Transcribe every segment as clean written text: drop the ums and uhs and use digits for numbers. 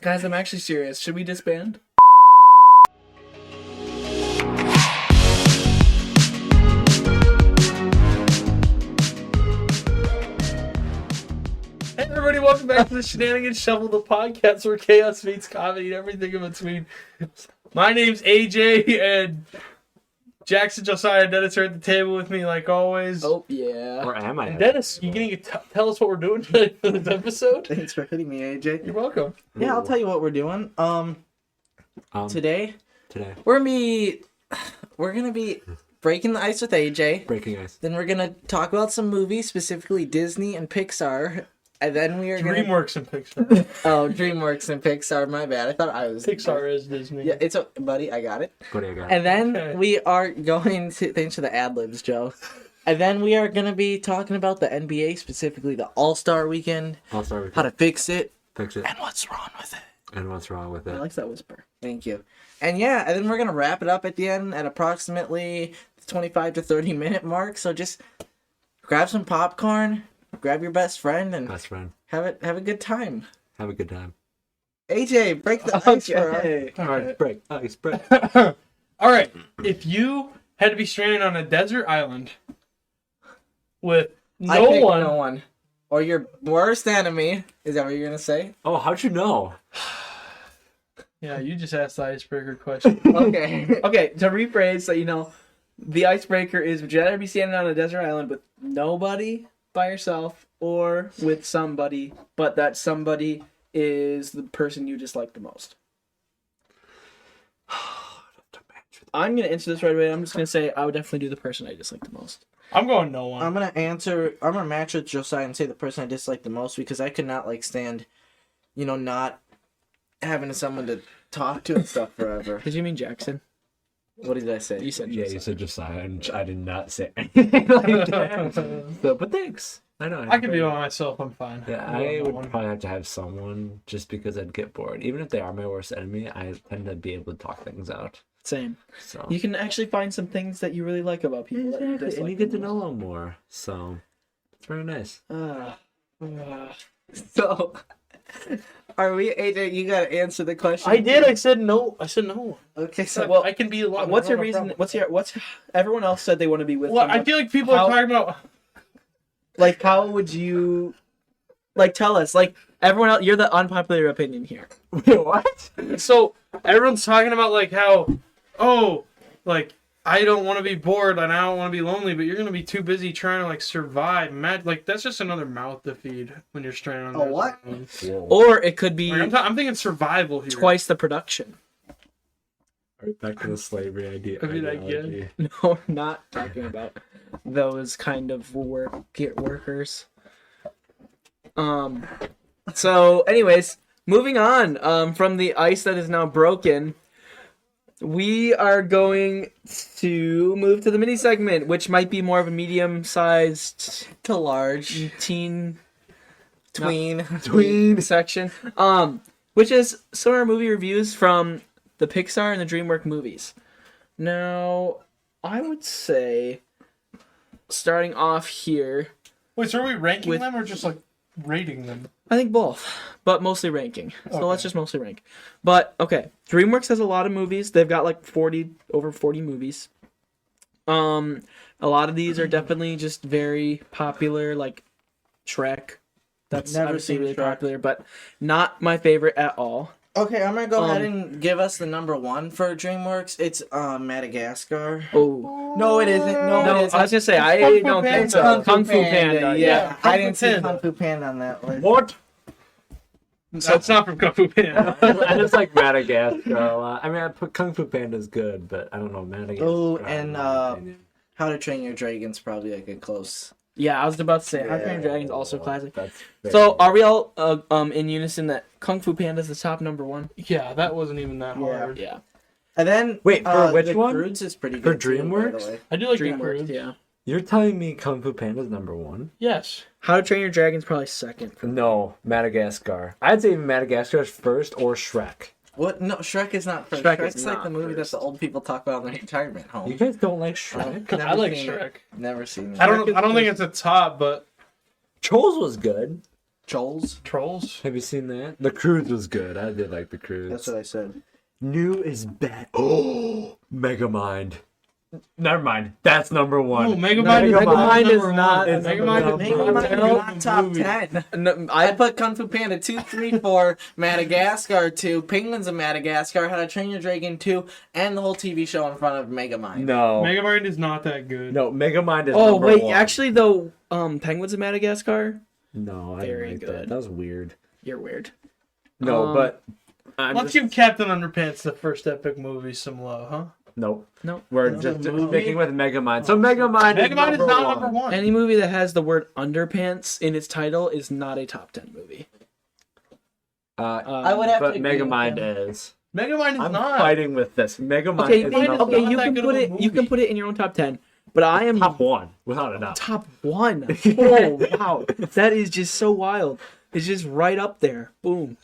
Guys, I'm actually serious. Should we disband? Hey everybody, welcome back to the Shenanigan Shuffle, the podcast where chaos meets comedy and everything in between. My name's AJ, and Jackson, Josiah, and Dennis are at the table with me like always. Oh, yeah. Or am I? And Dennis, you gonna tell us what we're doing today for this episode? Thanks for hitting me, AJ. You're welcome. Yeah, I'll tell you what we're doing. Today we're gonna be breaking the ice with AJ. Breaking ice. Then we're gonna talk about some movies, specifically Disney and Pixar. And then we are DreamWorks and Pixar. Oh, DreamWorks and Pixar. My bad. I thought I was. Pixar is Disney. Yeah, it's buddy. I got it. Buddy, I got it. And then we are going to thanks for the ad libs, Joe. And then we are gonna be talking about the NBA, specifically the All-Star Weekend. All-Star Weekend. How to fix it. Fix it. And what's wrong with it. And what's wrong with I it? like that whisper. Thank you. And yeah, and then we're gonna wrap it up at the end at approximately the 25 to 30 minute mark. So just grab some popcorn, grab your best friend, and Best friend. have a good time. Have a good time. AJ, break the ice for us. All right, break ice, break. All right. If you had to be stranded on a desert island with I picked no no one, one. Or your worst enemy. Is that what you're gonna say? Oh, how'd you know? yeah, you just asked the icebreaker question. Okay. Okay, to rephrase, so you know, the icebreaker is: would you rather be standing on a desert island with nobody by yourself, or with somebody, but that somebody is the person you dislike the most? I'm gonna answer this right away. I'm just gonna say I would definitely do the person I dislike the most. I'm going no one. I'm gonna match with Josiah and say the person I dislike the most, because I could not stand, not having someone to talk to and stuff forever. Did you mean Jackson? What did I say? You said Yeah, Josiah. you said Josiah, and I did not say anything like that. So, but thanks. I know. I can be by myself. I'm fine. Yeah, I'm I going no would one. probably have to have someone just because I'd get bored. Even if they are my worst enemy, I tend to be able to talk things out. Same. So You can actually find some things that you really like about people. that you exactly, and dislike you get the to most. know them more. So it's very nice. So, are we, AJ? You gotta answer the question. I did. I said no. I said no. Okay, so Well, I can be alone. What's I your don't have a reason? problem. What's everyone else said they want to be with? Well, someone. I feel like people How- are talking about. Like, how would you, like, tell us? Like, everyone else, you're the unpopular opinion here. Wait, what? So everyone's talking about like how, like I don't want to be bored and I don't want to be lonely, but you're gonna be too busy trying to like survive. Like that's just another mouth to feed when you're stranded on. A desert what? island. Whoa. Or it could be I'm thinking survival here. twice the production. Right back to the slavery idea. I mean, I ideology. No, we're not talking about those kind of workers. So, anyways, moving on. From the ice that is now broken, we are going to move to the mini segment, which might be more of a medium-sized to large teen tween. section. Which is some of our movie reviews from the Pixar and the DreamWorks movies. Now, I would say, starting off here, Wait, so are we ranking With- them or just like rating them? I think both, but mostly ranking. So Okay. let's just mostly rank. But okay, DreamWorks has a lot of movies. They've got like over 40 movies. A lot of these are definitely just very popular, like Shrek. That's Never obviously seen really Shrek. popular, but not my favorite at all. Okay, I'm gonna go ahead and give us the number one for DreamWorks. It's Madagascar. Oh No, it isn't. No, no, it I isn't. was gonna say It's I Kung Fu don't think Panda. so. Kung Fu Panda, yeah. I Kung didn't Fu see Panda. Kung Fu Panda on that list. What? That's not from Kung Fu Panda. I just like Madagascar a lot. I mean, I put Kung Fu Panda's good, but I don't know Madagascar. Oh, in and my opinion. How to Train Your Dragon's probably like a close. Yeah, I was about to say How to Yeah. Train Your Dragon's also classic. That's So fair. are we all in unison that Kung Fu Panda is the top number one? Yeah, that wasn't even that Yeah. hard. Yeah, And then Wait, for which the one? Croods is pretty For good too, by the DreamWorks? way. I do like DreamWorks. DreamWorks. Yeah. You're telling me Kung Fu Panda's number one? Yes. How to Train Your Dragon's probably second. No, Madagascar. I'd say Madagascar is first or Shrek. What? No, Shrek is not first. Shrek Shrek's is like not the movie first. that the old people talk about in their retirement home. You guys don't like Shrek? Never I like seen Shrek. it. Never seen it. I don't think it's a top, but Trolls was good. Trolls. Have you seen that? The Cruise was good. I did like The Cruise. That's what I said. New is bad. Oh, Megamind. Never mind. That's number one. Oh, Megamind is Megamind is number not- one. it's Megamind number is one. Megamind not not top movie. 10. No, I put Kung Fu Panda 2, 3, 4, Madagascar 2, Penguins of Madagascar, How to Train Your Dragon 2, and the whole TV show in front of Megamind. No. Megamind is not that good. No, Megamind is Oh number wait, one. actually though, Penguins of Madagascar. No, I Very didn't like good. that. That was weird. You're weird. No, but I'm Let's just... give Captain Underpants, the first epic movie, some love, huh? Nope. No. We're That's just a movie? sticking with Megamind. So Megamind, Megamind is number not one. number one. Any movie that has the word underpants in its title is not a top 10 movie. I would have But to agree with Megamind him. is. Megamind is I'm not. fighting with this. Megamind Okay, is Megamind number is okay, not you that can good put of a it. You can movie. put it in your own top 10. But I am top one, without a doubt. top 1. Oh wow, that is just so wild. It's just right up there. Boom.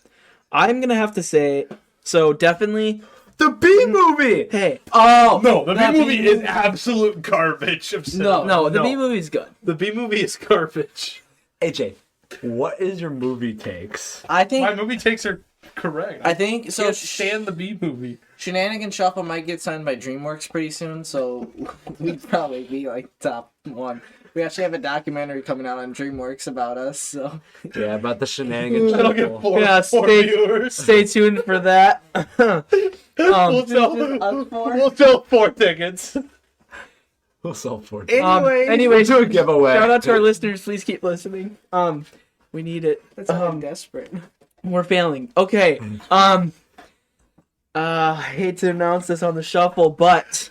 I'm gonna have to say. So definitely. The B movie. Hey. Oh! No, the B that movie B is absolute garbage. Of cinema. No, the B movie is good. The B movie is garbage. AJ, what is your movie takes? I think My movie takes are correct. I think so. can't stand the B movie. Shenanigan Shuffle might get signed by DreamWorks pretty soon, so we'd probably be like top 1. We actually have a documentary coming out on DreamWorks about us, so Yeah, about the Shenanigan That'll get Shuffle. four, Yeah, four stay- viewers. Stay tuned for that. We'll sell 4 tickets. We'll sell 4. Anyway, do a giveaway. shout out to our listeners. Please keep listening. We need it. that's how I'm desperate. We're failing. Okay. I hate to announce this on the shuffle, but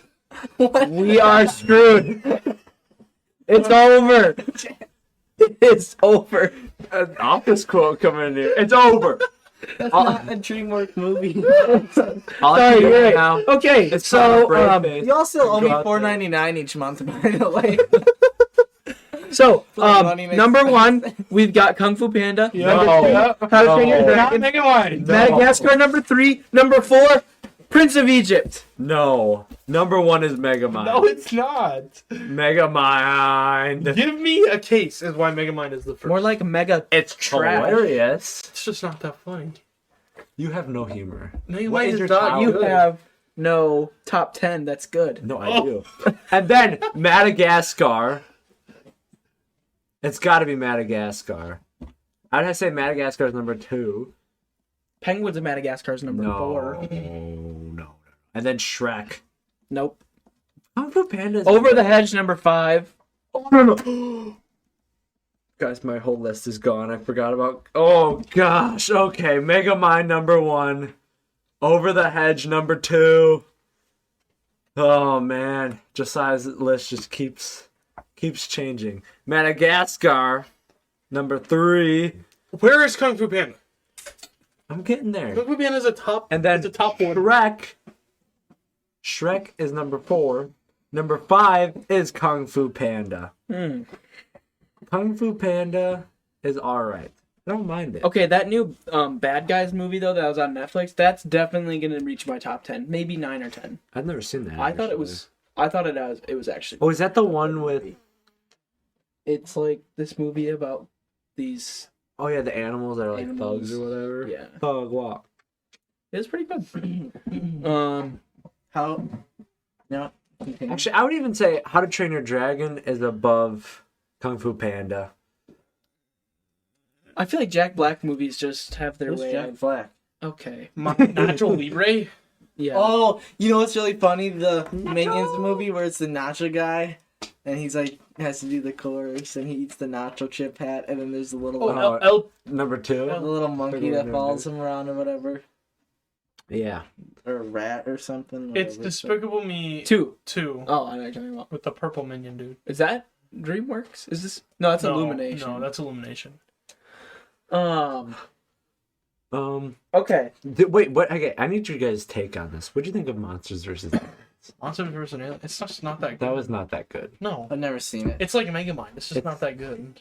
we are screwed. It's over. It's over. An office quote coming in here. It's over. That's not a DreamWorks movie. I'll Sorry, keep it you're right. now. Okay, It's so Y'all still owe me Go out there. $4.99 each month, by the way. so number 1, we've got Kung Fu Panda. No. Number 2, How to Train Your No. Not Dragon. Megamind. No. Madagascar. Number 3. Number 4, Prince of Egypt. No. Number 1 is Megamind. No, it's not. Megamind. Give me a case as why Megamind is the first. More like mega. It's Trash. hilarious. It's just not that funny. You have no humor. Megamind What is is your not top? You good. have no top 10. That's good. No, I do. And then Madagascar. It's got to be Madagascar. I'd say Madagascar is number 2. Penguins of Madagascar is number 4. No. And then Shrek. Nope. Kung Fu Panda is Over the Hedge, number 5. Oh, no. Guys, my whole list is gone. I forgot about. Oh gosh. Okay, Megamind number 1. Over the Hedge number 2. Oh man, Josiah's list just keeps changing. Madagascar number 3. Where is Kung Fu Panda? I'm getting there. Kung Fu Panda is a top. And then it's a top 1. Shrek is number 4. Number 5 is Kung Fu Panda. Kung Fu Panda is alright. I don't mind it. Okay, that new Bad Guys movie though that was on Netflix, that's definitely gonna reach my top 10, maybe 9 or 10. I've never seen that. I thought it was actually. Oh, is that the one with? It's like this movie about these. Oh yeah, the animals that are like Animals. thugs or whatever. Yeah, Thug walk. it was pretty good. How? No. Continue. Actually, I would even say How to Train Your Dragon is above Kung Fu Panda. I feel like Jack Black movies just have their Who's way. Jack Black? Okay. Nacho Libre. Yeah. Oh, you know what's really funny? The Minions movie where it's the nacho guy, and he's like has to do the chorus, and he eats the nacho chip hat, and then there's the little Oh, Number 2. the little monkey that follows him around or whatever, Yeah. or a rat or something. It's whatever. Despicable Me 2. 2 Oh, I know what you're talking about. with the purple minion dude. Is that DreamWorks? Is this? No, that's Illumination. No, that's Illumination. Okay. Wait, what? Okay, I need your guys' take on this. What do you think of Monsters vs. Aliens? Monsters vs. Aliens. It's just not that good. That was not that good. No. I've never seen it. It's like Megamind. It's just not that good.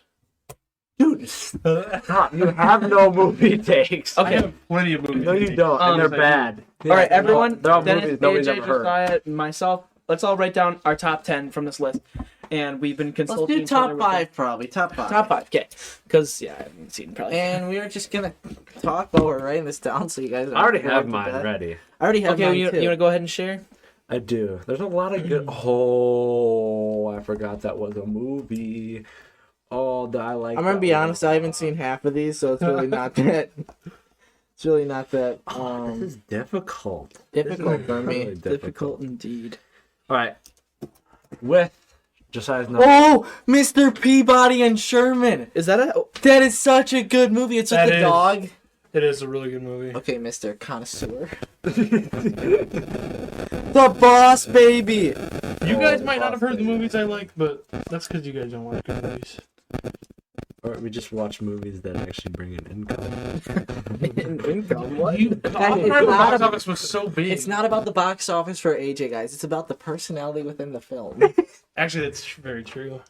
Dude, stop. You have no movie takes. I Okay. have plenty of movies. No, you don't. And they're bad. All right, everyone. They're all Dennis, movies nobody's AJ, ever heard. Josiah, myself. Let's all write down our top 10 from this list. and we've been Let's consulting. do each other top with five, probably. Top five. Top 5, okay. Because I haven't seen probably. And we are just gonna talk while we're writing this down, so you guys. I already don't have to mine death. ready. I already have Okay, mine you too. want to go ahead and share? I do. There's a lot of good. Oh, I forgot that was a movie. Oh, I like. I'm gonna that be one. honest. I haven't seen half of these, so it's really not that. It's really not that This is difficult. difficult This for is me. really Difficult indeed. All right. With Josiah's number. Oh, Mr. Peabody and Sherman. Is that a? That is such a good movie. It's with That the is. dog. It is a really good movie. Okay, Mr. Connoisseur. The Boss Baby. You guys might not have heard the movies I like, but that's because you guys don't like good movies. Or we just watch movies that actually bring in income. Income. What? The It's box not office was so big. It's not about the box office for AJ, guys. It's about the personality within the film. Actually, that's very true.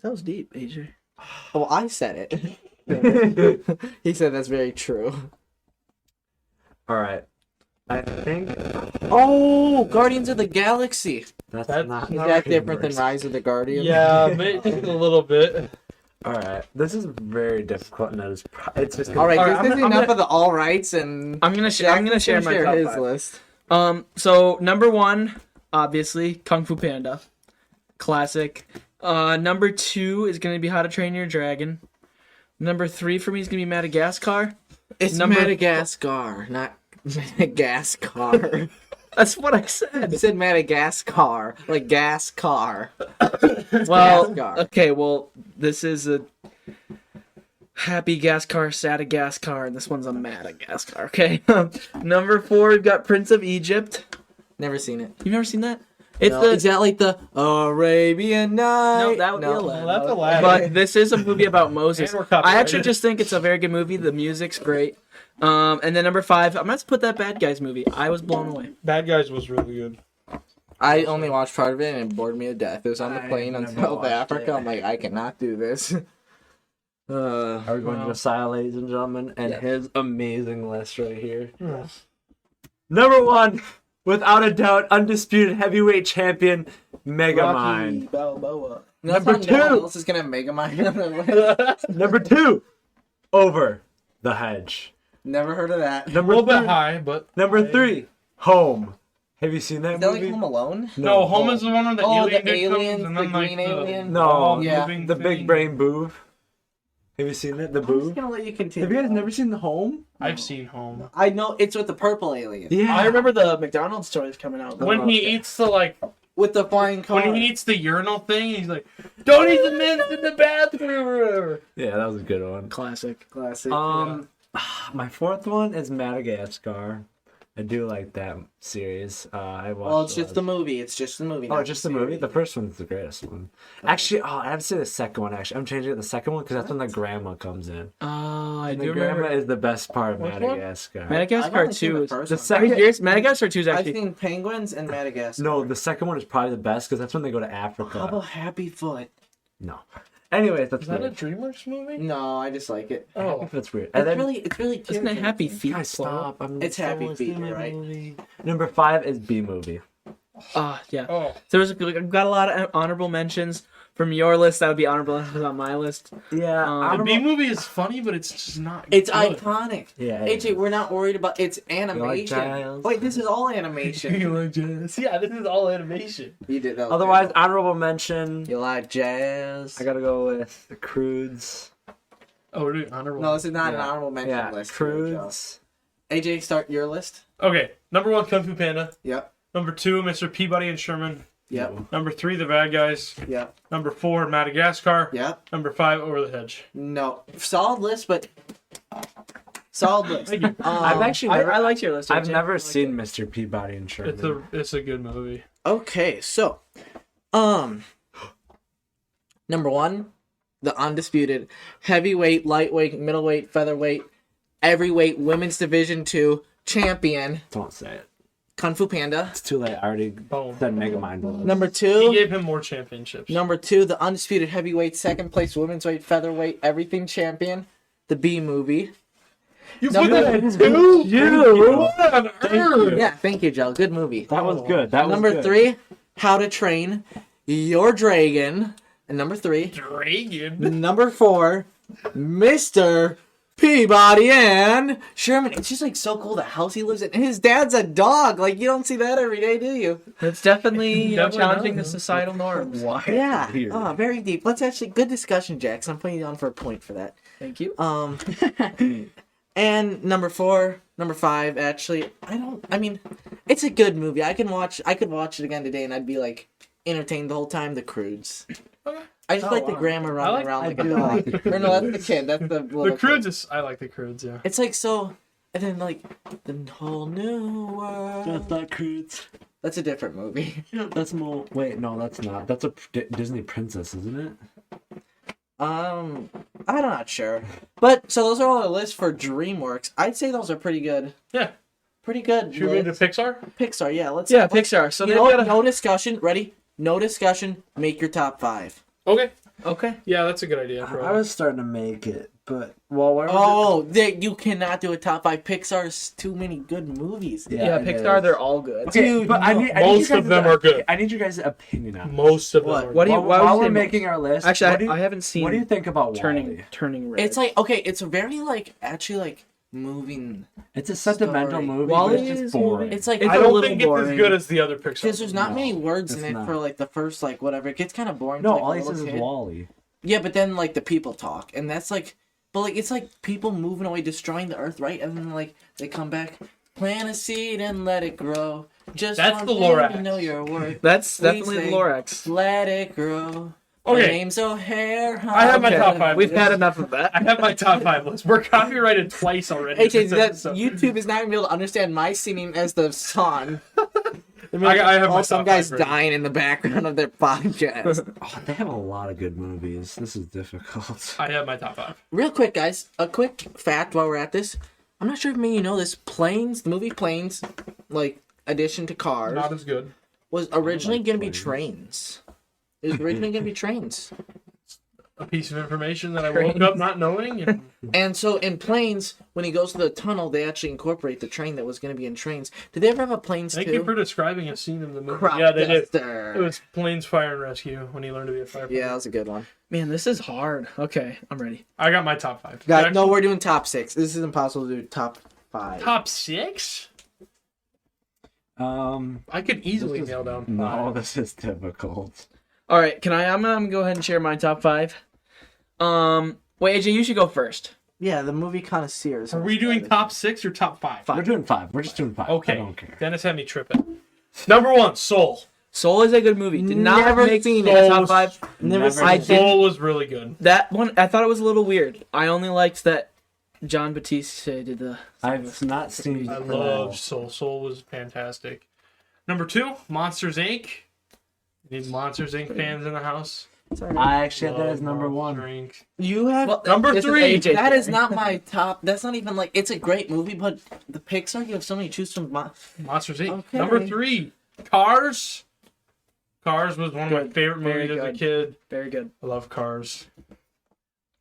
That was deep, AJ. Oh, I said it. He said that's very true. All right. I think Oh, Guardians of the Galaxy. that's That's not. Is not that different than Dreamworks. Rise of the Guardians? Yeah, maybe a little bit. All right. This is very difficult, and it's just. All right, All right, this I'm is gonna- enough of the all rights, and I'm gonna share Jackson's my top his 5. list. So number 1, obviously, Kung Fu Panda, classic. Number 2 is gonna be How to Train Your Dragon. Number 3 for me is gonna be Madagascar. It's Number- Madagascar, not Madagascar. That's what I I said. said Madagascar, like gas car. Well, Gascar. okay, well, this is a Happy Gascar, Sadagascar, and this one's a Madagascar. Okay. Number 4, we've got Prince of Egypt. Never seen it. You've never seen that? It's No, the is that like the Arabian Night? No, that would be Aladdin. Well, that's Aladdin. But this is a movie about Moses. And we're I copyrighted. actually just think it's a very good movie. The music's great. And then number 5, I'm gonna have to put that Bad Guys movie. I was blown away. Bad Guys was really good. I only watched part of it and it bored me to death. It was on the I plane never until watched Africa. it. I'm like, I cannot do this. Are we going to Josiah, ladies and gentlemen, and Yeah. his amazing list right here. Number 1, without a doubt, undisputed heavyweight champion, Megamind. Balboa. Number Number 2. No one 2. else is gonna Mega Mind on their list. Number 2, Over the Hedge. Never heard of that. A Number little bit 3, high, but number 3, Home. Have you seen that Is that like movie? Home Alone? no, Home is the one where the Oh, alien the dude comes aliens, and the then, like, green alien? No, ball yeah. moving The thing. Big Brain Boov. Have you seen it? The I'm just Boov. gonna let you continue. Have you guys never seen the Home? I've seen Home. I know it's with the purple alien. Yeah. I remember the McDonald's toys coming out. When he eats the With the flying car. when he eats the urinal thing, he's like, "Don't eat the mints in the bathroom," or whatever. Yeah, that was a good one. Classic. Classic. My 4th one is Madagascar. I do like that series. I watched. Well, it's a lot just of- the movie. It's just the movie. Oh, not just the movie. The first one's the greatest one. Actually, I have to say the second one. Actually, I'm changing it to the second one because that's when the grandma comes in. Oh, I The do grandma remember. is the best part of Which one? Madagascar. I've Madagascar only seen 2 the is. first The one. second- Are you serious? Madagascar 2 is I've actually. seen Penguins and Madagascar. No, the second one is probably the best because that's when they go to Africa. How about Happy Foot? No. Anyways, that's Is that a weird. DreamWorks movie? No, I just like it. Oh, That's weird. And then, It's really cute. Isn't it Happy Feet? guys, stop. It's Happy Feet, you're right. Number 5 is B movie. Yeah. oh, There was I've got a lot of honorable mentions from your list. That would be honorable mentions on my list. Yeah, the B movie is funny, but it's just not. It's good. iconic. Yeah. AJ, we're not worried about it's animation. Giles? Wait, this is all animation. You like jazz? Yeah, this is all animation. You did that. Otherwise, honorable mention. you like jazz. I gotta go with the Crudes. Oh, we're doing honorable. No, this is not an Yeah. honorable mention Yeah, list. Crudes. AJ, start your list. Okay, number 1, Kung Fu Panda. Yep. Number 2, Mr. Peabody and Sherman. Yep. Number 3, The Bad Guys. Yep. Number 4, Madagascar. Yep. Number 5, Over the Hedge. No. Solid list, but solid list. Thank you. I've actually never, I liked your list. I've AJ. never seen Mr. Peabody and Sherman. It's a good movie. Okay, so, number 1, the undisputed heavyweight, lightweight, middleweight, featherweight, everyweight women's division 2 champion, Don't say it. Kung Fu Panda. It's too late. I already Boom. said Megamind. Number He 2, gave him more championships. number 2, the undisputed heavyweight, second place women's weight, featherweight, everything champion, the B movie. You put that in 2? You. What on earth? Yeah, thank you, Joe. Good movie. That was good. That was Number good. 3, How to Train Your Dragon. And number 3. Dragon. Number 4, Mr. Peabody and Sherman. It's just like so cool the house he lives in. And his dad's a dog. Like you don't see that every day, do you? It's definitely Definitely challenging not. the societal norms. Why? Yeah. Here. Oh, very deep. Let's actually good discussion, Jackson. I'm putting you on for a point for that. Thank you. And number 5, actually, it's a good movie. I could watch it again today and I'd be like entertained the whole time. The Croods. Okay. I just like the grandma running around like a dog. Or no, that's the kid. That's the little The kid. Croods is. I like the Croods. Yeah. It's like so, and then like the whole new world. That's not Croods. That's a different movie. That's more. Wait, no, that's not. That's a Disney princess, isn't it? I'm not sure, but so those are all the lists for DreamWorks. I'd say those are pretty good. Yeah. Pretty good. Should we move to Pixar? Pixar? Yeah, let's. Yeah, Pixar. So You they've know got what? a... No discussion. Ready? No discussion. Make your top 5. Okay. Okay. Yeah, that's a good idea. I was starting to make it, but well, where was Oh, you cannot do a top 5. Pixar's too many good movies. it? Yeah, it Pixar, is. they're all good. Okay, Dude, but I no. need Most you of guys' them are good. I need you guys' opinion on it. Most of them. What? Are What do you? While, Why would while you we're say making our list, Actually, what do I haven't seen what do you think about Turning Wall-E? Red. It's like okay, it's a very like actually like moving. It's a sentimental Story. movie, Wall-E but it's is just boring. It's like It's I a don't little think it's as boring. good as the other Pixar. because there's not No, many words it's in it not. for like the first like whatever. It gets kind of boring. No, to, like, all a he little says is kid. Wall-E. Yeah, but then like the people talk, and that's like, but like it's like people moving away, destroying the earth, right? And then like they come back, plant a seed and let it grow. Just That's one the thing Lorax. to know your worth. That's We definitely say- the Lorax. Let it grow. My Okay. name's O'Hare. I have my Okay. top 5. We've had enough of that. I have my top 5 list. We're copyrighted twice already. AJ, this that episode. YouTube is not gonna be able to understand my singing as the song. I have my some top guys 5 ready. dying in the background of their podcast. Oh, they have a lot of good movies. This is difficult. I have my top 5. Real quick, guys, a quick fact while we're at this. I'm not sure if maybe you know this. Planes, the movie Planes, like addition to Cars, Not as good. was originally like going to be Planes. trains. It was originally going to be trains. A piece of information that I woke up not knowing. And And so in Planes, when he goes to the tunnel, they actually incorporate the train that was going to be in Trains. Did they ever have a Planes thank too? you for describing a scene in the movie. Crop Yeah, they did. duster. It was Planes Fire and Rescue when he learned to be a firefighter. Yeah, that was a good one. Man, this is hard. Okay, I'm ready. I got my top 5. Guys, Jackson? no, we're doing top 6. This is impossible to do top 5. Top 6? I could easily This is- nail down 5. No, this is difficult. All right, can I? I'm gonna go ahead and share my top 5. Wait, AJ, you should go first. Yeah, the movie connoisseurs. Are we doing top 6 or top 5? We're doing 5. We're just doing 5. I Okay. don't care. Dennis had me tripping. Number 1, Soul. Soul is a good movie. Did not Never make seen the it. top 5. Never Never seen I it. did- Soul was really good. That one, I thought it was a little weird. I only liked that John Batiste did the. I've not seen. I love Soul. Soul was fantastic. Number 2, Monsters Inc. Need Monsters Inc. fans in the house. I actually had that as Love number Monster 1. Inc. You have Well, Number this is 3. AJ. that is not my top. That's not even like it's a great movie, but the Pixar you have so many to choose from. Monsters Inc. Okay. Number 3, Cars. Cars was one of my Good. favorite Very movies as a good. kid. Very good. I love Cars.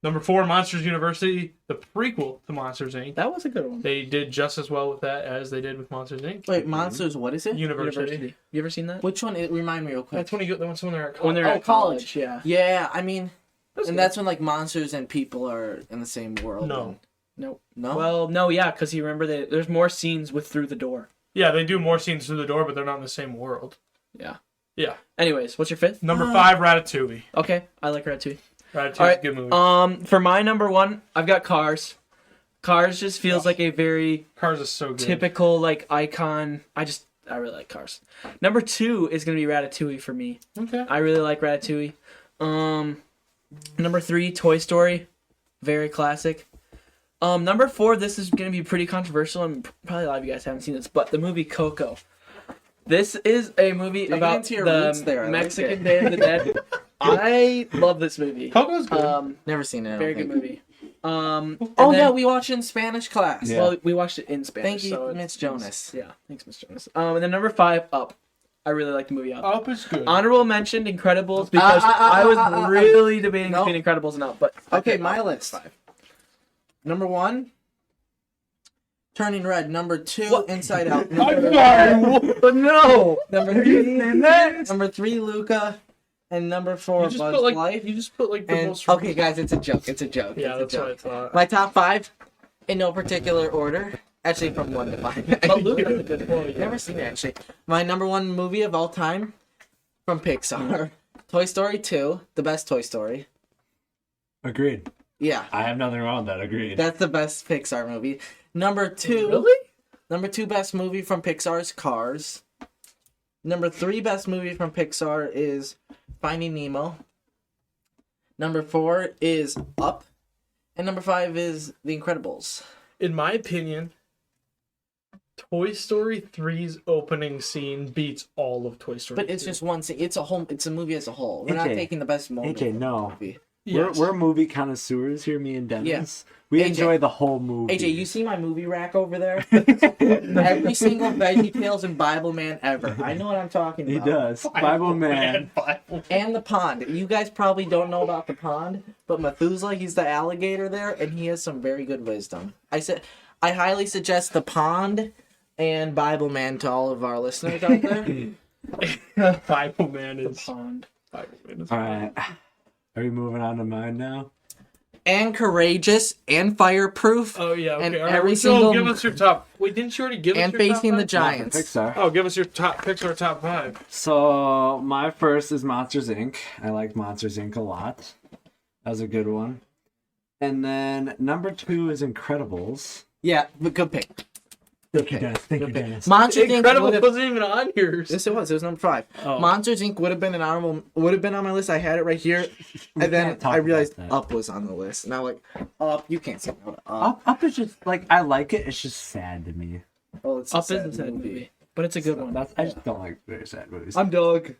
Number 4, Monsters University, the prequel to Monsters Inc. That was a good one. They did just as well with that as they did with Monsters Inc. Wait, Monsters. What is it? University. You ever seen that? Which one? Remind me real quick. That's when you go. That's when they're at When college. they're Oh, at college. Yeah. Yeah, I mean, That's and good. that's when like monsters and people are in the same world. No. Nope. No. Well, no, yeah, because you remember that there's more scenes with Through the Door. Yeah, they do more scenes through the door, but they're not in the same world. Yeah. Yeah. Anyways, what's your 5th? Number 5, Ratatouille. Okay, I like Ratatouille. Ratatouille's All right. a good movie. For my number 1, I've got Cars. Cars just feels like a very Cars is so good. typical like icon. I really like Cars. Number 2 is gonna be Ratatouille for me. Okay. I really like Ratatouille. Number 3, Toy Story, very classic. Number 4, this is gonna be pretty controversial, and probably a lot of you guys haven't seen this, but the movie Coco. This is a movie Digging about into your roots the there, I like Mexican it. Day of the Dead. I love this movie. Coco's good. Never seen it. I don't Very good think. movie. And Oh then- yeah, we watched it in Spanish class. Yeah. Well, we watched it in Spanish. Thank you, so it's- Miss Jonas. Yeah, thanks, Miss Jonas. And then number 5, Up. I really like the movie Up. Up is good. Honorable mention, Incredibles, because I was really debating Nope. between Incredibles and Up, but Okay, my list. Number 1, Turning Red. Number 2, Inside Out. I'm sorry. But no. Number 3, Luca. And number 4, You just Bugs put like Life. you just put like the And most. okay, guys, it's a joke. It's a joke. Yeah, it's that's a what I joke. thought. My top 5, in no particular order. Actually, from 1 to 5. But Luke has a good point. Never seen it actually. My number 1 movie of all time from Pixar, Toy Story 2, the best Toy Story. Agreed. Yeah, I have nothing wrong with that. Agreed. that's the best Pixar movie. Number 2, Really? number 2 best movie from Pixar is Cars. Number 3 best movie from Pixar is Finding Nemo. Number 4 is Up, and number 5 is The Incredibles. In my opinion, Toy Story 3's opening scene beats all of Toy Story. But it's 2. just one scene. It's a movie as a whole. We're not AJ, taking the best moment. AJ, from the no. movie. Yes. We're movie connoisseurs here, me and Dennis. Yes. We AJ, enjoy the whole movie. AJ, you see my movie rack over there? Every single VeggieTales and Bible Man ever. I know what I'm talking He about. does. Bible Man. Bible. And the pond. You guys probably don't know about the pond, but Methuselah, he's the alligator there, and he has some very good wisdom. I highly suggest the pond and Bible Man to all of our listeners out there. Bible Man is. Pond. Bible Man is. All right. Are we moving on to mine now? And courageous and fireproof. Oh yeah. Okay. And All right. every So single- give us your top. Wait, didn't you already give us And your facing top the five? giants. Pixar. Oh, give us your top Pixar top 5. So my first is Monsters Inc. I like Monsters Inc. a lot. That was a good one. And then number 2 is Incredibles. Yeah, but good pick. Thank you, Okay. Dennis. Thank you, Good pick. Dennis. Monsters Inc. Incredible would've- wasn't even on yours. Yes, it was. It was number 5. Oh. Monsters Inc. would have been on my list. I had it right here, and then can't talk I realized about that. Up was on the list. Now, like, Up, you can't say no to Up. Up is just like I like it. It's just sad to me. Oh, it's Up sad is a sad movie, but it's a good one. I just don't like very sad movies. I'm Doug.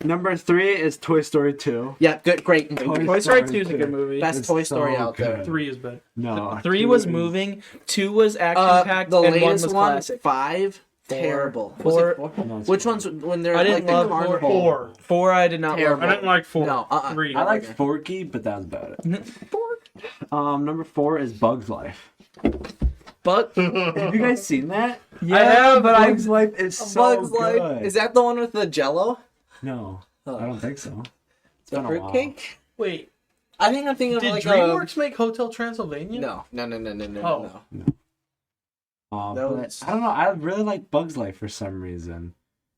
Number 3 is Toy Story 2. Yeah, good, great movie. Toy Story 2 Story is a 2. good movie. Best It's Toy Story so out there. good. 3 is better. No. 3 2 was is- moving, 2 was action packed, The and 1 latest was one, classic. 5, terrible. Was Four. it 4? No, it's Which fine. ones when they're I like didn't the love carnival? 4. 4 I did not Terrible. I didn't like 4. No, 3. I like Forky, but that's about it. 4. Number 4 is Bug's Life. But Have you guys seen that? yeah, I have, but Bug's Life is so Bugs good. Life. Is that the one with the Jello? No, Oh. I don't think so. It's The been a while. fruitcake? Wait, I think I'm thinking of did like DreamWorks make Hotel Transylvania? No. Oh. But Those- I don't know. I really like Bug's Life for some reason.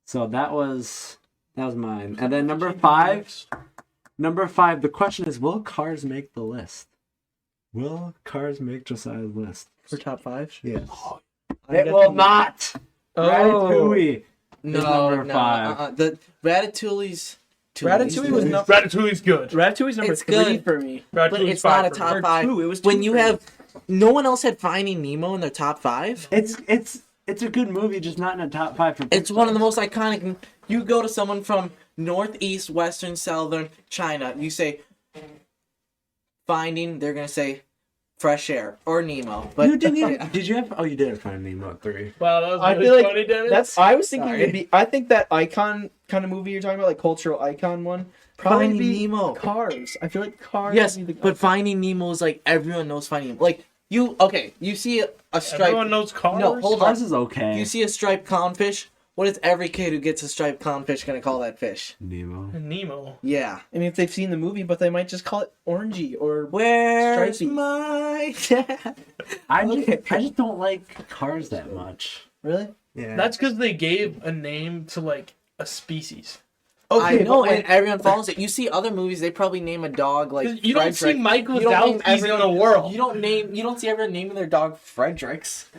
So that was mine. And then number 5. Number 5. The question is, will Cars make the list? Will Cars make Josiah's list? for top 5. Yes. I'm It guessing- will not. Oh. Ratatouille. No, number no. 5. The Ratatouille's. Ratatouille was number Ratatouille's good. Ratatouille's number It's 3 good. for me. But Ratatouille's it's not a 5 for me. top Or 5. 2, it was When 2 you for me. have, no one else had Finding Nemo in their top 5. It's a good movie, just not in the top 5 for It's one of the most iconic. You go to someone from northeast, western, southern China. You say Finding, they're gonna say Fresh Air or Nemo. But You didn't even. Did you have? Oh, you did find Nemo at 3. Wow, that was I really feel like funny, Dennis. That's I was thinking Sorry. it'd be I think that icon kind of movie you're talking about, like cultural icon one, probably Finding be Nemo. Cars. I feel like Cars. Yes, would be the- but Finding Nemo is like everyone knows Finding Nemo. Like you see a stripe. Everyone knows Cars. No, hold on. Cars is okay. You see a striped clownfish. What is every kid who gets a striped clownfish gonna call that fish? Nemo. Nemo. Yeah. I mean, if they've seen the movie, but they might just call it orangey or Where's Stripey. my dad? I just don't like Cars that much. really. Yeah. That's because they gave a name to like a species. I know, but and everyone follows it. You see other movies, they probably name a dog like 'Cause you don't see Frederick. Mike You don't name Wazowski's in the world. You don't see everyone naming their dog Fredericks.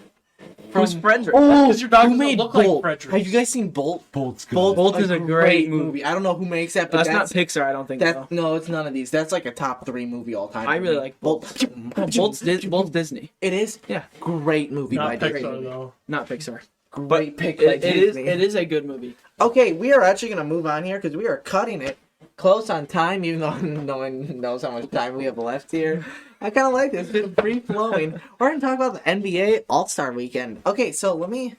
Who's Frederick? Oh, Because your dog who doesn't made look like Bolt? Frederick. Have you guys seen Bolt? Bolt's good. Bolt is a great movie. I don't know who makes that, but That's not that's Pixar. I don't think so. no, it's none of these. That's like a top 3 movie all time. I for really me. like Bolt. Bolt's Disney, It is. Yeah. Great movie Not by Pixar Disney. though. not Pixar. Great pick by It is. Disney. It is a good movie. Okay, we are actually gonna move on here because we are cutting it close on time, even though no one knows how much time we have left here. I kind of like this. It's been free flowing. We're gonna talk about the NBA All-Star Weekend. Okay, so let me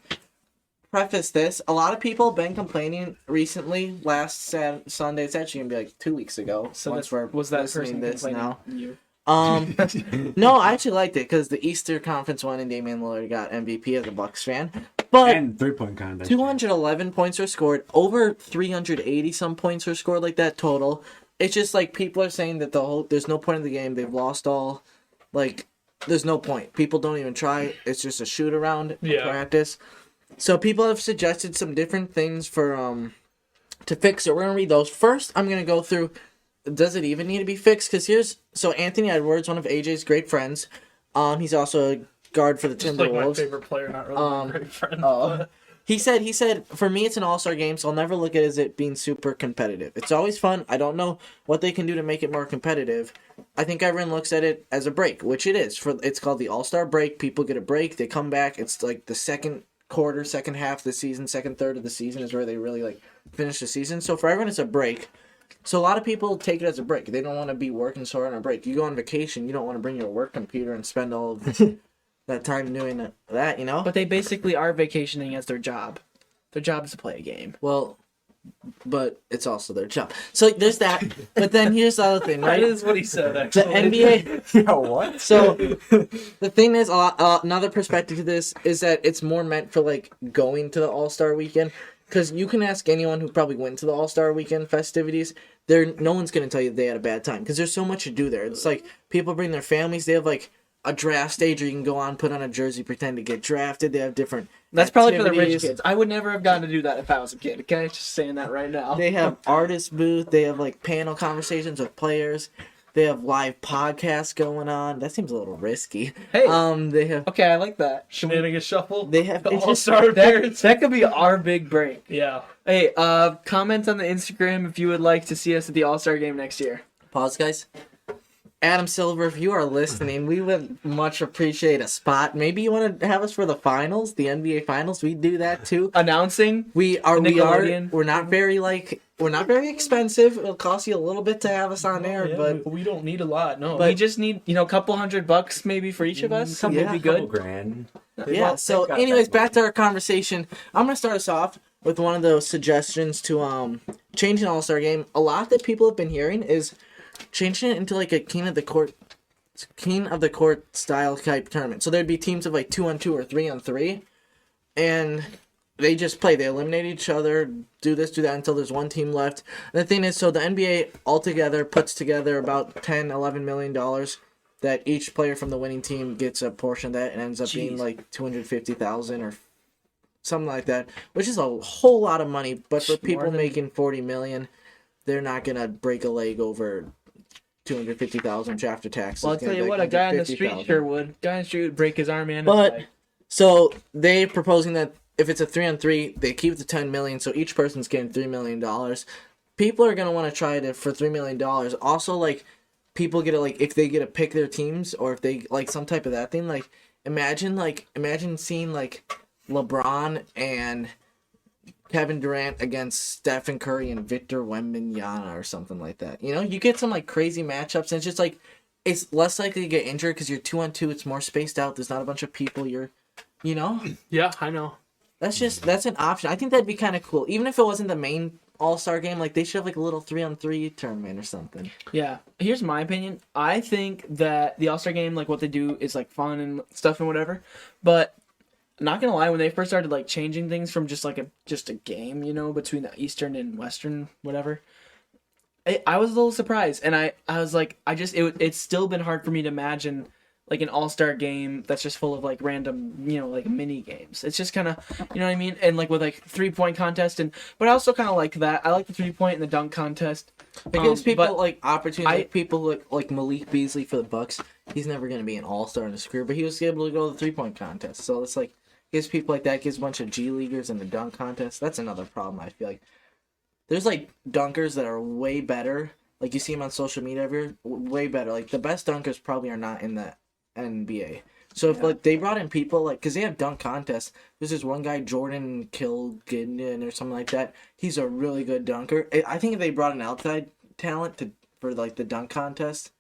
preface this. A lot of people have been complaining recently. Last Sunday, it's actually gonna be like 2 weeks ago. So once that's we're was that listening person to this complaining? now. You. No, I actually liked it because the Easter Conference won and Damian Lillard got MVP as a Bucks fan. But And 3-point contest. 211 points are scored. Over 380 some points are scored like that total. It's just like people are saying that there's no point in the game. They've lost all. Like, there's no point. People don't even try. It's just a shoot around practice. So people have suggested some different things for to fix it. We're gonna read those. First, I'm gonna go through. Does it even need to be fixed? Because Anthony Edwards, one of AJ's great friends. He's also a guard for the Just like my Timberwolves. favorite player, not really my great friend. Oh. He said, for me, it's an all-star game, so I'll never look at it as it being super competitive. It's always fun. I don't know what they can do to make it more competitive. I think everyone looks at it as a break, which it is. It's called the All-Star break. People get a break. They come back. It's like the second quarter, second half of the season, second third of the season is where they really like finish the season. So for everyone, it's a break. So a lot of people take it as a break. They don't want to be working so hard on a break. You go on vacation, you don't want to bring your work computer and spend all of that time doing that, you know? But they basically are vacationing as their job. Their job is to play a game. Well, but it's also their job. So there's that. But then here's the other thing, right? That is what he said, The actually. NBA. Yo, what? So the thing is, another perspective to this is that it's more meant for like going to the All-Star weekend. Because you can ask anyone who probably went to the All-Star weekend festivities, no one's going to tell you they had a bad time. Because there's so much to do there. It's like people bring their families. They have like a draft stage where you can go on, put on a jersey, pretend to get drafted. They have different That's probably for the rich activities. kids. I would never have gotten to do that if I was a kid, okay? Just saying that right now. They have artist booth. They have like panel conversations with players. They have live podcasts going on. That seems a little risky. Hey. They have. Okay, I like that. Shenanigan Shuffle. They have. The it's just- All-Star appearance. That could be our big break. Yeah. Hey, comment on the Instagram if you would like to see us at the All-Star game next year. Pause, guys. Adam Silver, if you are listening, we would much appreciate a spot. Maybe you want to have us for the finals, the NBA finals. We do that too. Announcing. We are. Nickelodeon. We're not very expensive. It'll cost you a little bit to have us on air, Yeah, but we don't need a lot, no. We just need, a couple $100 maybe for each of us. Yeah. Would be good. $2,000. yeah. Well, So, they've got anyways, that back to our conversation. I'm gonna start us off with one of those suggestions to change an All-Star game. A lot that people have been hearing is changing it into like a king of the court style type tournament. So there'd be teams of like 2-on-2 or 3-on-3, and they just play. They eliminate each other, do this, do that until there's one team left. And the thing is, so the NBA altogether puts together about $10-11 million that each player from the winning team gets a portion of that, and ends up being like $250,000 or something like that, which is a whole lot of money. But for people making $40 million, they're not gonna break a leg over $250,000 after taxes. Well, I'll tell you what, a guy on the street sure would. Guy on the street would break his arm and his But leg. so they're proposing that if it's a 3-on-3, they keep the $10 million, so each person's getting $3 million. People are gonna want to try it for $3 million. Also, like people get it, like if they get to pick their teams or if they like some type of that thing. Like imagine seeing like LeBron and Kevin Durant against Stephen Curry and Victor Wembanyama or something like that. You know, you get some like crazy matchups, and it's just like it's less likely to get injured because you're 2-on-2. It's more spaced out. There's not a bunch of people. You know, Yeah, I know. that's an option. I think that'd be kind of cool, even if it wasn't the main All-Star game. Like they should have like a little 3-on-3 tournament or something. Yeah. Here's my opinion. I think that the All-Star game, like what they do is like fun and stuff and whatever. But not gonna lie, when they first started like changing things from just a game, between the Eastern and Western, whatever, I was a little surprised, and I was like, it's still been hard for me to imagine like an All-Star game that's just full of like random, like mini games. It's just kind of, you know what I mean, and like with like 3-point contest, but I also kind of like that. I like the 3-point and the dunk contest. It gives people but like opportunity. People like Malik Beasley for the Bucks. He's never gonna be an All-Star in his career, but he was able to go to the 3-point contest. So it's like. Gives people like that, gives a bunch of G Leaguers in the dunk contest. That's another problem, I feel like. There's like dunkers that are way better. Like you see them on social media everywhere, way better. Like the best dunkers probably are not in the NBA. So if like they brought in people like, because they have dunk contests. There's this one guy, Jordan Kilgidden or something like that. He's a really good dunker. I think if they brought an outside talent for like the dunk contest,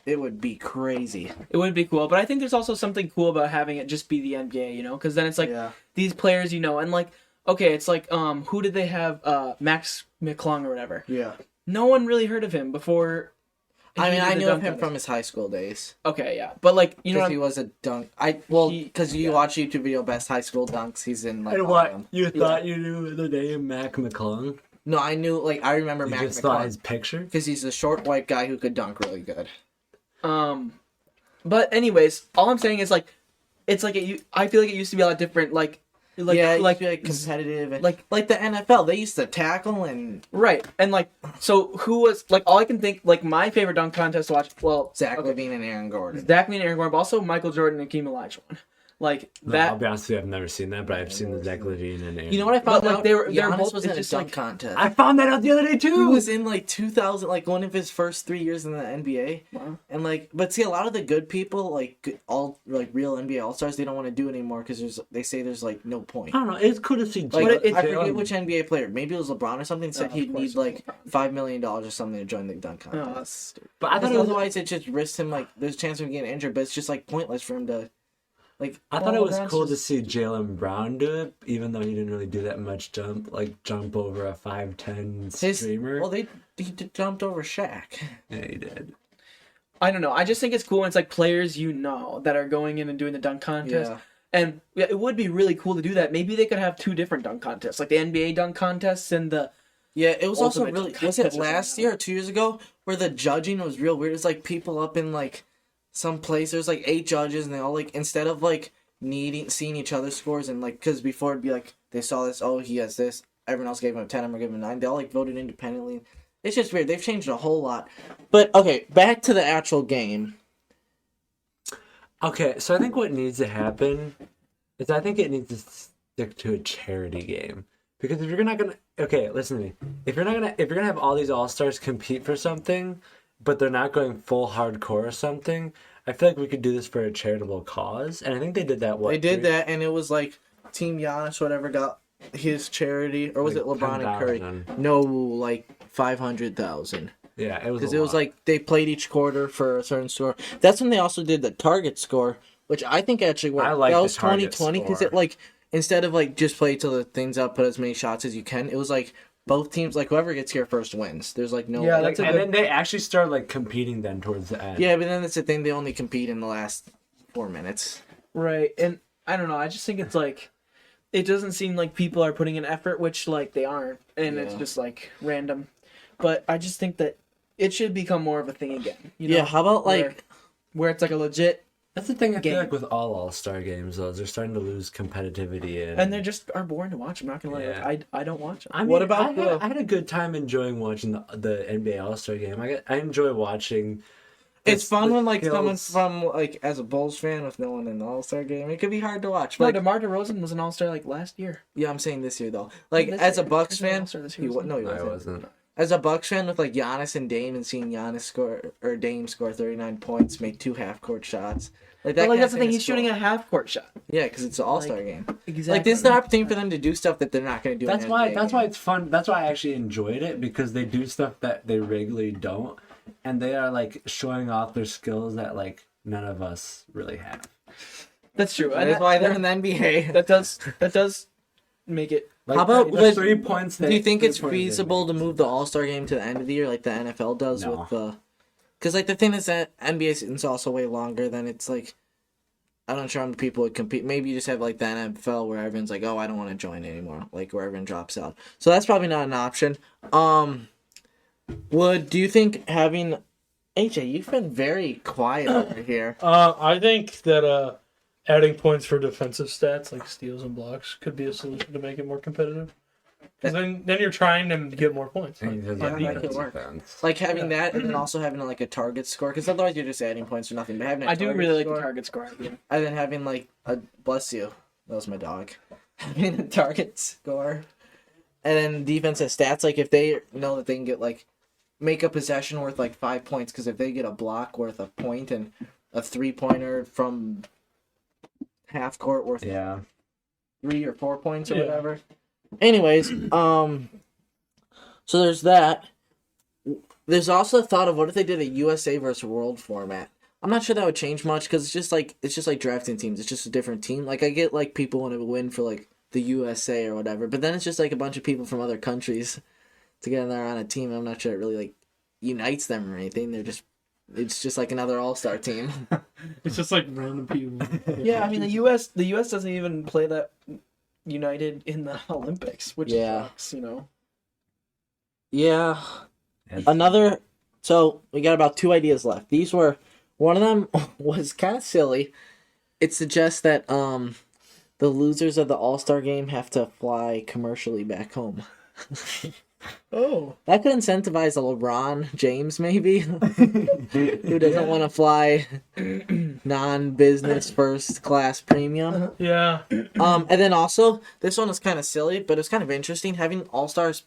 it would be crazy. It would be cool, but I think there's also something cool about having it just be the NBA, because then it's like these players, and like, okay, it's like, who did they have, Max McClung or whatever? Yeah. No one really heard of him before. I He mean, did I the knew dunk of him contest. from his high school days. Okay, yeah, but like you know, Because he was a dunk. Because you watch YouTube video best high school dunks. He's in like And all what? of them. You thought you knew the name Mac McClung? No, I knew. Like I remember You Mac just thought his McClung picture? because he's a short white guy who could dunk really good. But anyways, all I'm saying is like, it's like I feel like it used to be a lot different. Like yeah, like like competitive, and, like- like the NFL. They used to tackle and right, and like so who was like all I can think like my favorite dunk contest to watch. Well, Zach okay, Levine and Aaron Gordon. Zach Levine and Aaron Gordon, but also Michael Jordan and Hakeem Olajuwon. Like No, that. I'll be honest with you, I've never seen that, but I've seen the Zach Levine and Aaron. You know what I found But, like, out? they're Giannis both- was it's in a just, dunk like- contest. I found that out the other day He too. was in like 2000, like one of his first 3 years in the NBA. Wow. And like, but see, a lot of the good people, all like real NBA All Stars, they don't want to do it anymore because they say there's like no point. I don't know. It's cool to see. Like, But I forget which NBA player, maybe it was LeBron or something, said of he'd course need it was like LeBron. $5 million or something to join the dunk Oh, contest. that's stupid. But I thought Because it was. otherwise, it just risks him. Like, there's a chance of him getting injured, but it's just like pointless for him to. Like, I thought it was LeBron's cool to just- see Jalen Brown do it, even though he didn't really do that much jump over a 5'10" streamer. Well, he jumped over Shaq. Yeah, he did. I don't know. I just think it's cool when it's like players you know that are going in and doing the dunk contest. Yeah. And yeah, it would be really cool to do that. Maybe they could have two different dunk contests, like the NBA dunk contests and the. Yeah, it was also Ultimate really. dunk Was it contest or last something. year or 2 years ago where the judging was real weird? It's like people up in like some place. There's like 8 judges, and they all like instead of like seeing each other's scores and like because before it'd be like they saw this, oh he has this, everyone else gave him a 10, I'm gonna give him a 9. They all like voted independently. It's just weird. They've changed a whole lot. But okay, back to the actual game. Okay, so I think what needs to happen is I think it needs to stick to a charity game. Because if you're not gonna listen to me. If you're gonna have all these all-stars compete for something, but they're not going full hardcore or something, I feel like we could do this for a charitable cause. And I think they did that They did that, and it was like Team Giannis, whatever, got his charity, or was Like it LeBron and Curry? 10,000. No, like 500,000. Yeah, it was Because a it was lot. like they played each quarter for a certain score. That's when they also did the target score, which I think actually worked. I like that the was target 2020 because score. it like instead of like just play till the things up, put as many shots as you can. It was like both teams, like whoever gets here first wins. There's like no. Yeah, like, that's a and good- then they actually started like competing then towards the end. yeah, but then that's the thing. They only compete in the last 4 minutes. Right, and I don't know. I just think it's like, it doesn't seem like people are putting an effort, which like they aren't, and it's Yeah. just like random. But I just think that it should become more of a thing again. You know? Yeah, how about like where it's like a legit, That's the thing I Game. feel like with all All-Star games though, is they're starting to lose competitivity and they just are boring to watch. I'm not gonna lie, Yeah. like, I don't watch them. I mean, What about I had a good time enjoying watching the NBA All-Star game. I enjoy watching. it's fun when like someone skills. from like as a Bulls fan with no one in the All Star game. It could be hard to watch. No, Like, DeMar DeRozan was an All-Star like last year. yeah, I'm saying this year though. Like This as a year. Bucks He was an fan, All-Star this he year, no, he No, I wasn't. wasn't. As a Bucks fan with like Giannis and Dame and seeing Giannis score or Dame score 39 points, make 2 half-court shots. Like that. But like kind that's of the thing, is he's shooting cool. a half-court shot. Yeah, because it's an All-Star like, game. Exactly. Like this is the opportunity for them to do stuff that they're not going to do. That's in why. NBA That's game. why it's fun. That's why I actually enjoyed it because they do stuff that they regularly don't, and they are like showing off their skills that like none of us really have. That's true. And That's why they're in the NBA. that does make it. Like, How about the with- 3 points? Do you think it's feasible to move the All-Star game to the end of the year like the NFL does No. with the? Because like the thing is that NBA season's also way longer than it's like. I'm not sure how many people would compete. Maybe you just have like the NFL where everyone's like, oh, I don't want to join anymore. Like where everyone drops out. So that's probably not an option. Do you think having AJ? You've been very quiet over here. I think that adding points for defensive stats like steals and blocks could be a solution to make it more competitive. Because then you're trying to get more points. And Like, because Yeah, on that defense. could work. defense. Like having that and then also having like a target score. Because otherwise you're just adding points for nothing. But having a I do target really like score, the target score idea. and then having like a bless you. That was my dog. Having a target score. And then defense has stats. Like if they know that they can get like make a possession worth like 5 points, because if they get a block worth a point and a 3-pointer from half court worth Yeah. 3 or 4 points or Yeah. whatever. Anyways, so there's that. There's also the thought of what if they did a USA versus World format. I'm not sure that would change much because it's just like drafting teams. It's just a different team. Like I get like people want to win for like the USA or whatever, but then it's just like a bunch of people from other countries together on a team. I'm not sure it really like unites them or anything. They're just It's just like another all-star team. It's just like random people. Yeah, I mean the U.S. doesn't even play that united in the Olympics, which Yeah. sucks, you know. Yeah. Another. So we got about 2 ideas left. These were. One of them was kind of silly. It suggests that the losers of the All-Star game have to fly commercially back home. Oh. That could incentivize a LeBron James, maybe, who doesn't want to fly non-business first class premium. Yeah. And then also, this one is kind of silly, but it's kind of interesting having All-Stars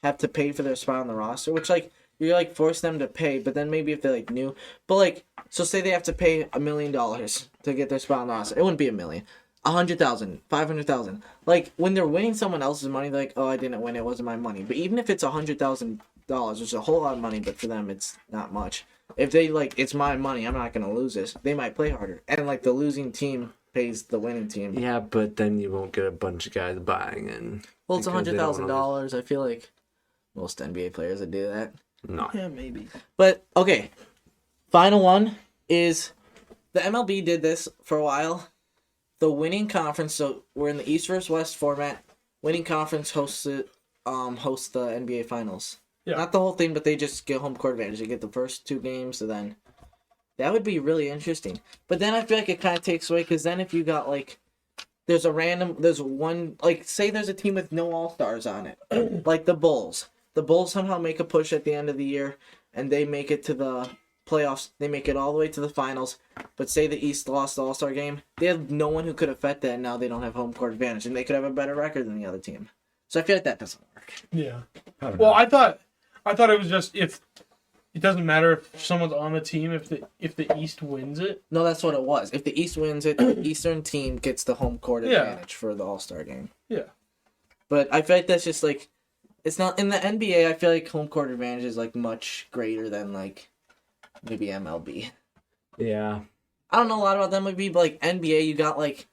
have to pay for their spot on the roster, which like you like force them to pay, but then maybe if they're like new, but like so say they have to pay $1 million to get their spot on the roster, it wouldn't be $1 million. 100,000, 500,000. Like when they're winning someone else's money, they're like, oh, I didn't win, it wasn't my money. But even if it's $100,000, which is a whole lot of money, but for them it's not much. If they like, it's my money, I'm not gonna lose this. They might play harder, and like the losing team pays the winning team. Yeah, but then you won't get a bunch of guys buying in. Well, it's because they don't wanna $100,000. I feel like most NBA players would do that. No. Yeah, maybe. But okay, final one is the MLB did this for a while. The winning conference, so we're in the East versus West format. Winning conference hosts the NBA Finals. Yeah. Not the whole thing, but they just get home court advantage. They get the first 2 games, and then that would be really interesting. But then I feel like it kind of takes away because then if you got like, there's one like say there's a team with no All-Stars on it, like the Bulls. The Bulls somehow make a push at the end of the year, and they make it to the playoffs. They make it all the way to the finals. But say the East lost the All-Star game, they have no one who could affect that, and now they don't have home court advantage, and they could have a better record than the other team. So I feel like that doesn't work. Yeah. I don't Well, know. I thought it was just if it doesn't matter if someone's on the team if the East wins it. No, that's what it was. If the East wins it, the Eastern team gets the home court Yeah. advantage for the All-Star game. Yeah. But I feel like that's just like, it's not in the NBA. I feel like home court advantage is like much greater than like maybe MLB. Yeah. I don't know a lot about MLB, but like NBA, you got like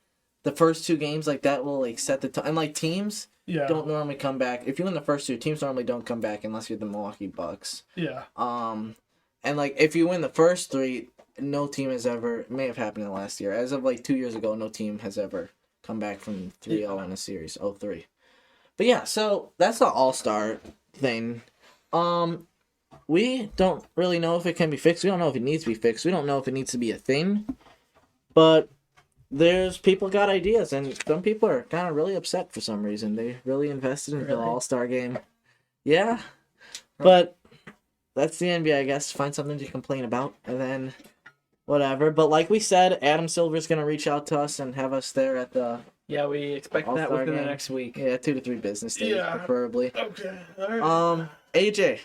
the first 2 games, like that will like set the tone. And like teams Yeah. don't normally come back. If you win the first 2, teams normally don't come back unless you're the Milwaukee Bucks. Yeah. And like if you win the first 3, no team has ever, it may have happened in the last year. As of like 2 years ago, no team has ever come back from 3-0 in a series. 0-3. But yeah, so that's the All-Star thing. We don't really know if it can be fixed. We don't know if it needs to be fixed. We don't know if it needs to be a thing. But there's people got ideas, and some people are kind of really upset for some reason. They really invested in the Really? All-Star game. Yeah. But that's the NBA, I guess. Find something to complain about, and then whatever. But like we said, Adam Silver's going to reach out to us and have us there at the, Yeah, we expect that All-Star within the game. next week. 2 to 3 business days, Yeah. preferably. Okay. All right. AJ,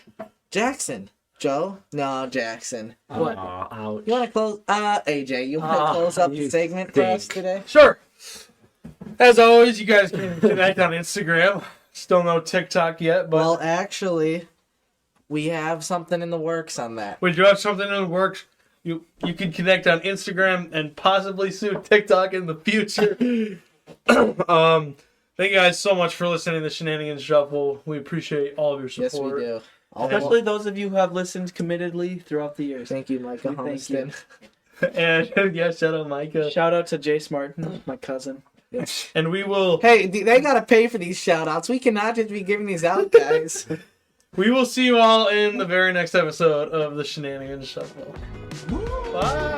Jackson, Joe, no, Jackson. What? Ouch. You want to close? AJ, you want to Ah, close up the you segment for us stink. today? Sure. As always, you guys can connect on Instagram. Still no TikTok yet, but Well, actually, we have something in the works on that. we do have something in the works. You can connect on Instagram and possibly soon TikTok in the future. Thank you guys so much for listening to Shenanigan Shuffle. We appreciate all of your Yes, support. we do. Especially those of you who have listened committedly throughout the years. Thank you, Micah Thank you. Humiston. And yeah, shout out Micah. Shout out to Jace Martin, my cousin. And we will Hey, they gotta pay for these shout-outs. We cannot just be giving these out, guys. see you all in the very next episode of the Shenanigan Shuffle. Bye.